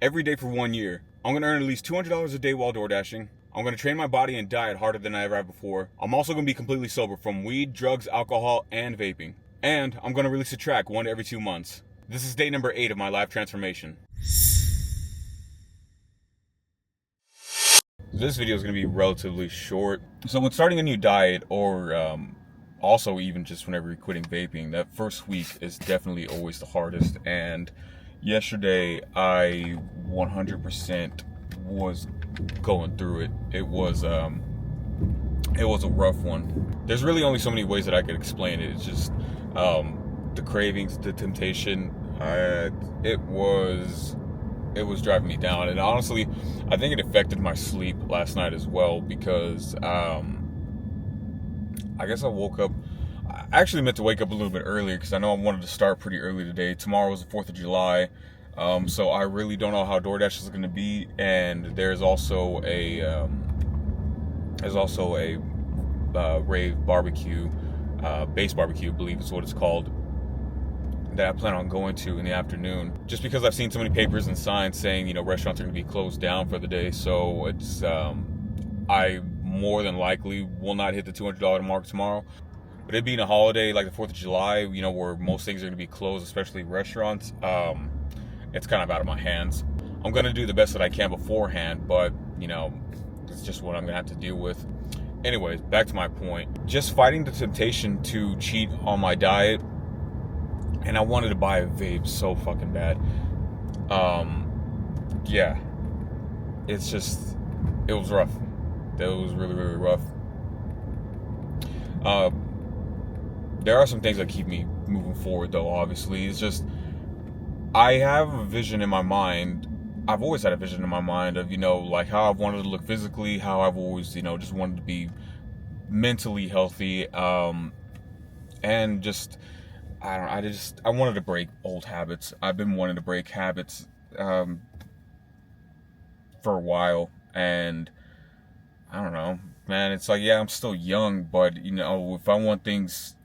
every day for 1 year. I'm gonna earn at least $200 a day while door dashing. I'm gonna train my body and diet harder than I ever have before. I'm also gonna be completely sober from weed, drugs, alcohol, and vaping. And I'm gonna release a track one every 2 months. This is day number 8 of my life transformation. This video is going to be relatively short. So when starting a new diet, or also even just whenever you're quitting vaping, that first week is definitely always the hardest. And yesterday I 100% was going through it. It was a rough one. There's really only so many ways that I could explain it. It's just the cravings, the temptation. It was driving me down, and honestly I think it affected my sleep last night as well, because I guess I woke up, I actually meant to wake up a little bit earlier because I know I wanted to start pretty early today. Tomorrow is the 4th of July, so I really don't know how DoorDash is going to be. And there's also a rave barbecue, base barbecue I believe is what it's called, that I plan on going to in the afternoon, just because I've seen so many papers and signs saying, restaurants are going to be closed down for the day. So it's I more than likely will not hit the $200 mark tomorrow. But it being a holiday like the 4th of July, where most things are going to be closed, especially restaurants, it's kind of out of my hands. I'm going to do the best that I can beforehand, but it's just what I'm going to have to deal with. Anyways, back to my point. Just fighting the temptation to cheat on my diet. And I wanted to buy a vape so fucking bad. Yeah. It was rough. It was really, really rough. There are some things that keep me moving forward, though, obviously. It's just, I have a vision in my mind. I've always had a vision in my mind of, like how I've wanted to look physically, how I've always, just wanted to be mentally healthy. And just, I wanted to break old habits. I've been wanting to break habits for a while, and I don't know, man. It's like, yeah, I'm still young, but if I want things,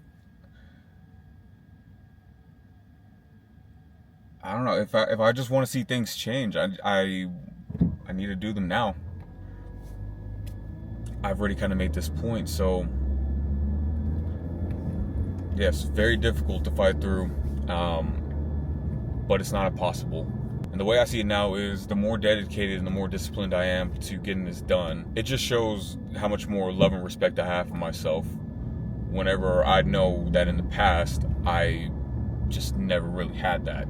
I don't know. If I just want to see things change, I need to do them now. I've already kind of made this point, so. Yes, very difficult to fight through, but it's not impossible. And the way I see it now is, the more dedicated and the more disciplined I am to getting this done, it just shows how much more love and respect I have for myself, whenever I know that in the past I just never really had that.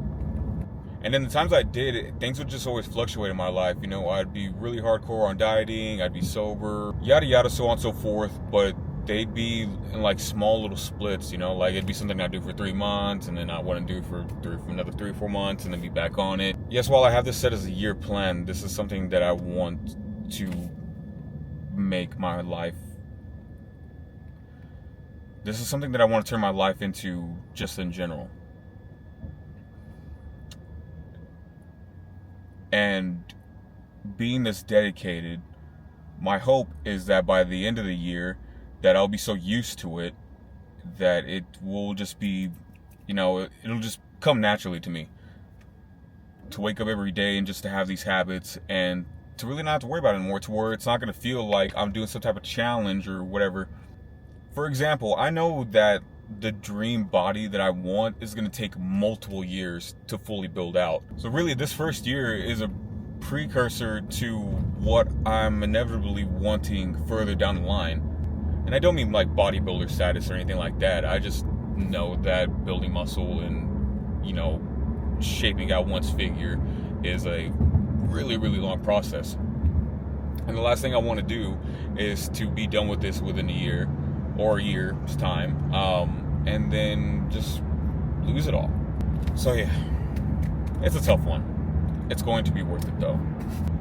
And then the times I did, things would just always fluctuate in my life. I'd be really hardcore on dieting, I'd be sober, yada yada, so on and so forth, but they'd be in like small little splits, like it'd be something I'd do for 3 months, and then I wouldn't do for another 3 or 4 months, and then be back on it. Yes, while I have this set as a year plan, this is something that I want to make my life. This is something that I want to turn my life into, just in general. And being this dedicated, my hope is that by the end of the year, that I'll be so used to it that it will just be, it'll just come naturally to me to wake up every day and just to have these habits, and to really not have to worry about it anymore, to where it's not going to feel like I'm doing some type of challenge or whatever. For example, I know that the dream body that I want is going to take multiple years to fully build out. So really, this first year is a precursor to what I'm inevitably wanting further down the line. And I don't mean like bodybuilder status or anything like that. I just know that building muscle and, shaping out one's figure is a really, really long process. And the last thing I want to do is to be done with this within a year or a year's time, and then just lose it all. So yeah, it's a tough one. It's going to be worth it though.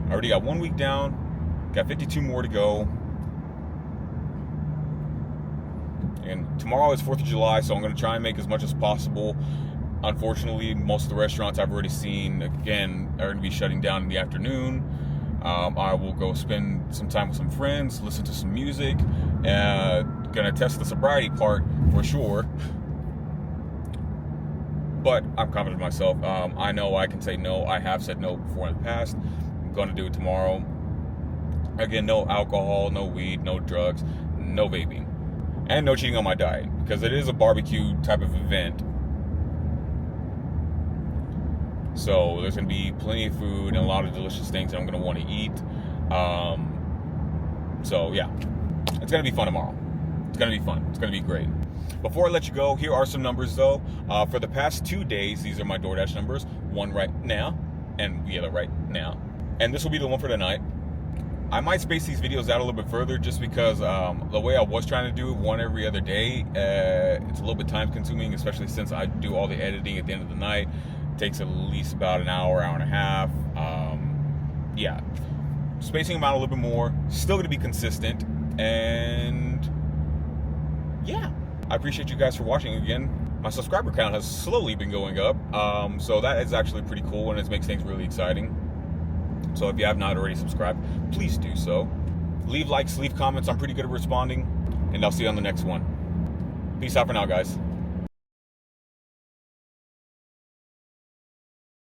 I already got 1 week down, got 52 more to go. And tomorrow is 4th of July, so I'm going to try and make as much as possible. Unfortunately, most of the restaurants I've already seen, again, are going to be shutting down in the afternoon. I will go spend some time with some friends, listen to some music, going to test the sobriety part for sure. but I'm confident in myself. I know I can say no. I have said no before in the past. I'm going to do it tomorrow. Again, no alcohol, no weed, no drugs, no vaping, and no cheating on my diet, because it is a barbecue type of event. So there's going to be plenty of food and a lot of delicious things that I'm going to want to eat. So yeah, it's going to be fun tomorrow. It's going to be fun. It's going to be great. Before I let you go, here are some numbers though. For the past 2 days, these are my DoorDash numbers. One right now, and the other right now. And this will be the one for tonight. I might space these videos out a little bit further just because the way I was trying to do it, one every other day, it's a little bit time consuming, especially since I do all the editing at the end of the night. It takes at least about an hour, hour and a half. Yeah, spacing them out a little bit more, still going to be consistent, and yeah, I appreciate you guys for watching again. My subscriber count has slowly been going up, so that is actually pretty cool, and it makes things really exciting. So if you have not already subscribed, please do so. Leave likes, leave comments. I'm pretty good at responding, and I'll see you on the next one. Peace out for now, guys.